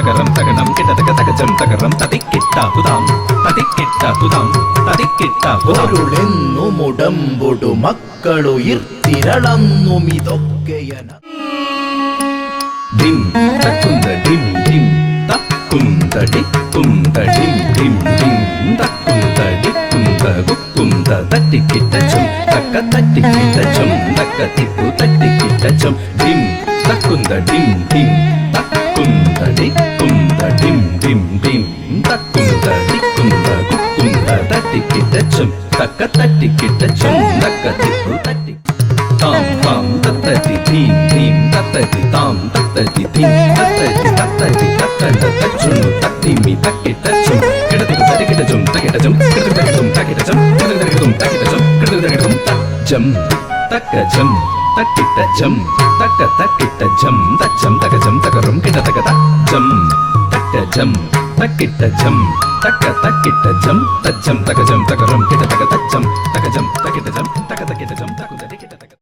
തകരം തകണം കിടതക തകജം തകരം തതിക്കിട്ടാകുതാം തതിക്കിട്ടാകുതാം തതിക്കിട്ടാകുതാം. പൊരുളെന്നു മുടമ്പൊടു മക്കളുയിർത്തിരളന്നുമിതൊക്കെയന ഡിം തക്കുന്ത ഡിം ഡിം തക്കുന്ത ഡിക്കുന്ത ഡിം ഡിം ഡിം തക്കുന്ത ഡിക്കുന്ത കുക്കുന്ത തട്ടിക്കിട്ടച്ചും തക്ക തട്ടിക്കിട്ടച്ചും തക്ക തിക്കു തട്ടിക്കിട്ടച്ചും ഡിം തക്കുന്ത ഡിം ഡിം തക്കുന്ത ഡിക്കുന്ത ഡിം ഡിം ഡിം തക്കുന്ത ഡിക്കുന്ത കുക്കുന്ത തട്ടിക്കിട്ടച്ചും തക്ക തട്ടിക്കിട്ടച്ചും തക്ക തിക്കു തട്ടി താം താം തത്തതി ധീം ധീം തത്തതി താം തത്തതി ധീം തത്തതി തത്തതി തത്തണ്ട തച്ചുന്നു തത്തിമി തക്കിട്ടച്ചും കിടതി തടികിടച്ചും തകിടച്ചും കിടതി തകിടച്ചും തകിടച്ചും കിടതി തകിടച്ചും തകിടച്ചും കിടതി തകിടച്ചും തച്ചം തക്കജം തക്കിട്ടജം തക്ക തക്കിട്ടജം തച്ചം തകജം തകറും കിടതക തച്ചം തക്കജം തക്കിട്ടജം തക്ക തക്കിട്ടജം തച്ചം തകജം തകറും കിടതക തച്ചം